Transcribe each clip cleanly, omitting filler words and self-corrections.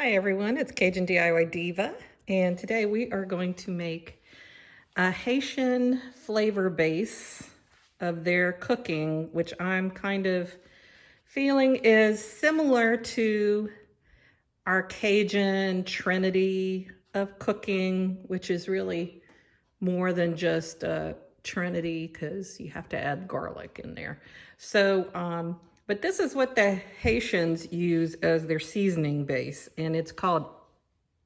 Hi everyone, it's Cajun DIY Diva, and today we are going to make a Haitian flavor base of their cooking, which I'm kind of feeling is similar to our Cajun trinity of cooking, which is really more than just a trinity because you have to add garlic in there. So, but this is what the Haitians use as their seasoning base, and it's called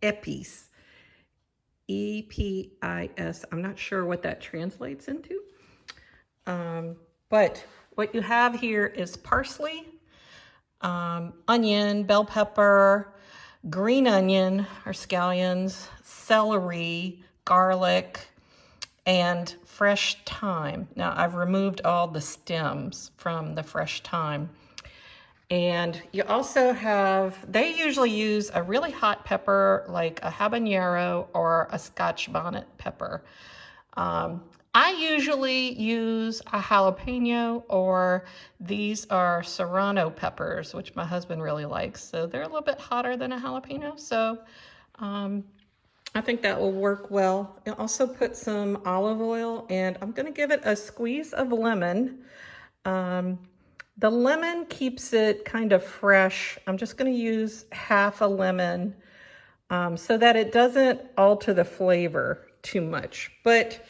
Epis. E-P-I-S. I'm not sure what that translates into. But what you have here is parsley, onion, bell pepper, green onion or scallions, celery, garlic, and fresh thyme. Now I've removed all the stems from the fresh thyme. And you also have, they usually use a really hot pepper like a habanero or a Scotch bonnet pepper. I usually use a jalapeno, or these are serrano peppers, which my husband really likes. So they're a little bit hotter than a jalapeno. So I think that will work well. I'll also put some olive oil, and I'm going to give it a squeeze of lemon. The lemon keeps it kind of fresh. I'm just going to use half a lemon so that it doesn't alter the flavor too much. But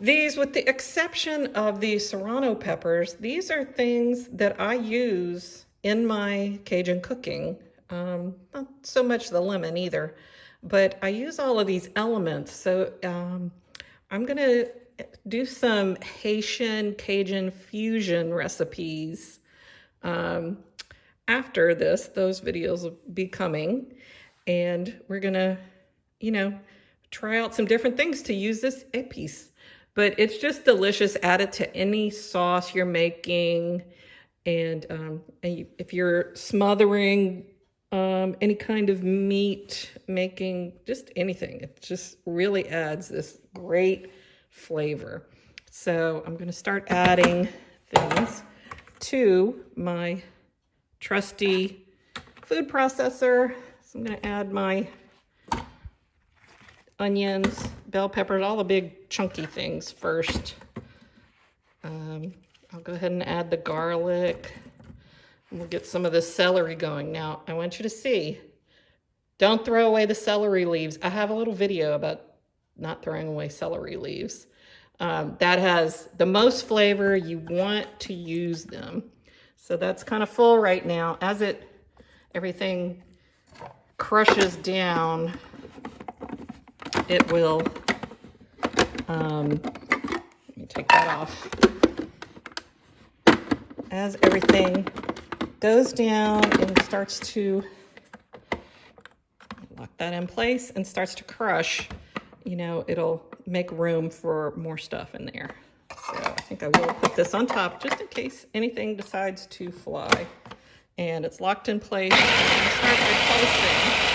these, with the exception of the serrano peppers, these are things that I use in my Cajun cooking. Not so much the lemon either, but I use all of these elements. So I'm going to do some Haitian Cajun fusion recipes after this. Those videos will be coming, and we're gonna, try out some different things to use this Epis. But it's just delicious. Add it to any sauce you're making, and if you're smothering any kind of meat, making just anything, it just really adds this great flavor. So I'm going to start adding things to my trusty food processor. So I'm going to add my onions, bell peppers, all the big chunky things first. I'll go ahead and add the garlic. And we'll get some of the celery going. Now, I want you to see, don't throw away the celery leaves. I have a little video about not throwing away celery leaves. That has the most flavor. You want to use them. So that's kind of full right now. As everything crushes down, it will, let me take that off. As everything goes down and starts to lock that in place and starts to crush, it'll make room for more stuff in there. So I think I will put this on top just in case anything decides to fly. And it's locked in place. I'm going to start replacing.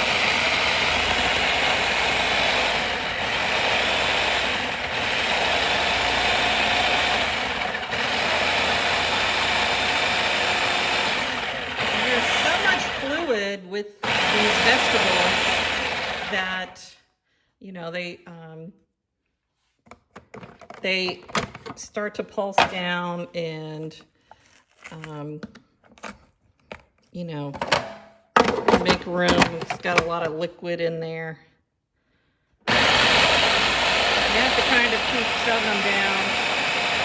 With these vegetables that, they start to pulse down and, make room. It's got a lot of liquid in there. You have to kind of keep shoving them down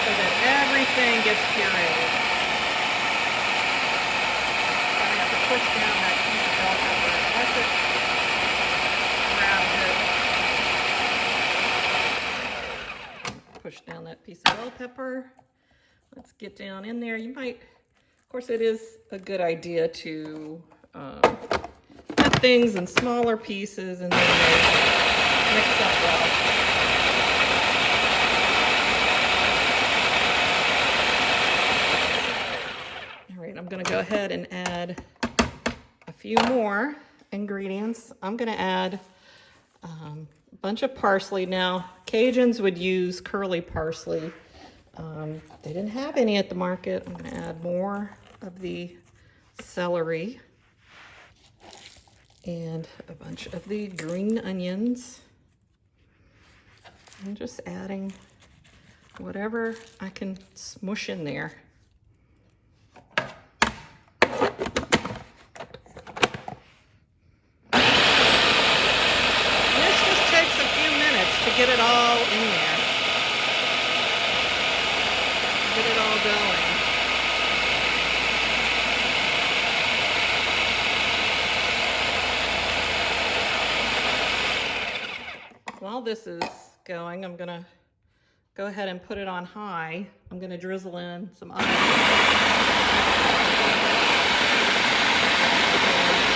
so that everything gets pureed. I have to push down that piece of bell pepper. Let it push down that piece of bell pepper. Let's get down in there. You might, of course, it is a good idea to cut things in smaller pieces and then mix up well. All right, I'm going to go ahead and add a few more ingredients. I'm going to add a bunch of parsley. Now, Cajuns would use curly parsley. They didn't have any at the market. I'm going to add more of the celery and a bunch of the green onions. I'm just adding whatever I can smush in there. Get it all in there. Get it all going. While this is going, I'm going to go ahead and put it on high. I'm going to drizzle in some onions.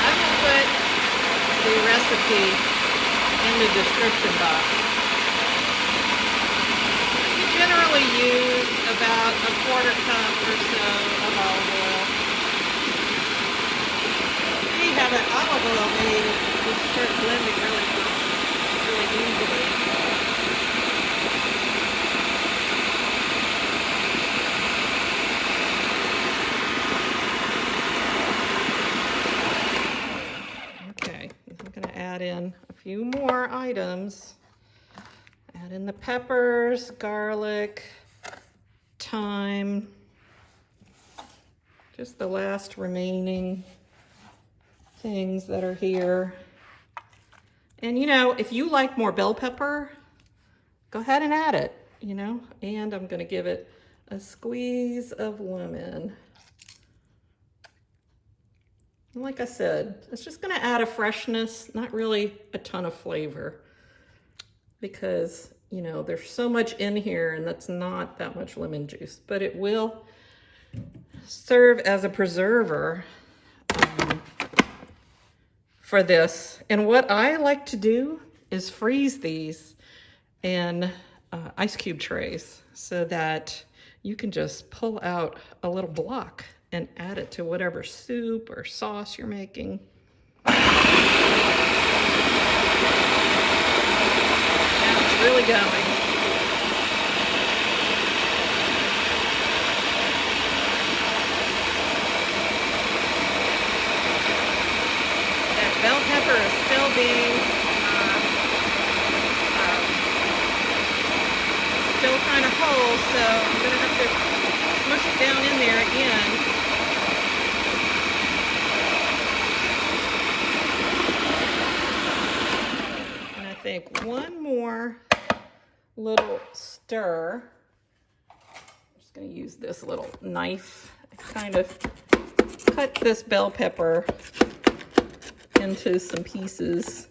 I will put the recipe in the description box. Generally use about a 1/4 cup or so of olive oil. If you have that olive oil made, you start blending really easily. Okay, I'm going to add in a few more items. Add in the peppers, garlic, thyme, just the last remaining things that are here. And you know, if you like more bell pepper, go ahead and add it, you know. And I'm gonna give it a squeeze of lemon. And like I said, it's just gonna add a freshness, not really a ton of flavor, because, you know, there's so much in here and that's not that much lemon juice, but it will serve as a preserver for this. And what I like to do is freeze these in ice cube trays so that you can just pull out a little block and add it to whatever soup or sauce you're making. Really going. That bell pepper is still being still kind of whole, so I'm going to have to smush it down in there again. And I think one more little stir. I'm just going to use this little knife, kind of cut this bell pepper into some pieces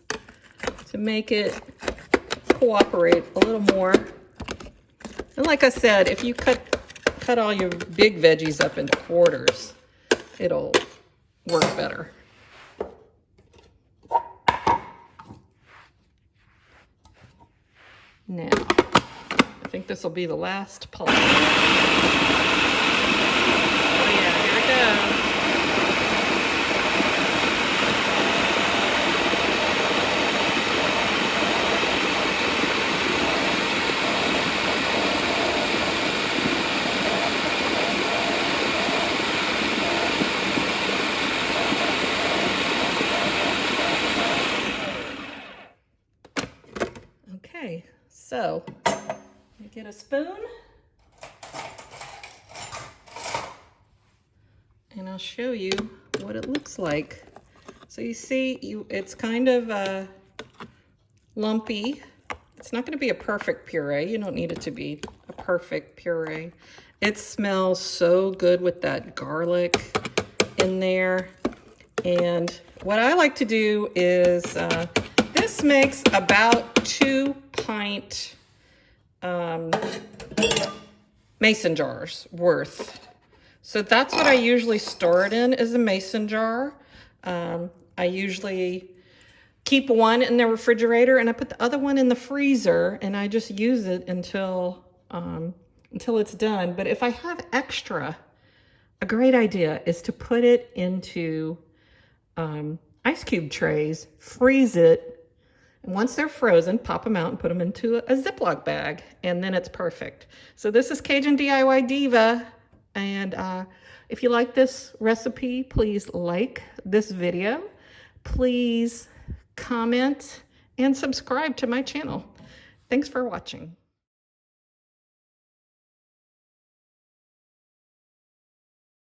to make it cooperate a little more. And like I said, if you cut all your big veggies up into quarters, it'll work better. Now, I think this will be the last pulse. Oh yeah, here it goes. Okay, so get a spoon and I'll show you what it looks like. So you see, it's kind of lumpy. It's not going to be a perfect puree. You don't need it to be a perfect puree. It smells so good with that garlic in there. And what I like to do is, this makes about 2-pint mason jars worth. So that's what I usually store it in, is a mason jar. I usually keep one in the refrigerator and I put the other one in the freezer and I just use it until it's done. But if I have extra, a great idea is to put it into ice cube trays, freeze it, and once they're frozen, pop them out and put them into a Ziploc bag, and then it's perfect. So this is Cajun DIY Diva, and if you like this recipe, please like this video. please comment and subscribe to my channel. Thanks for watching.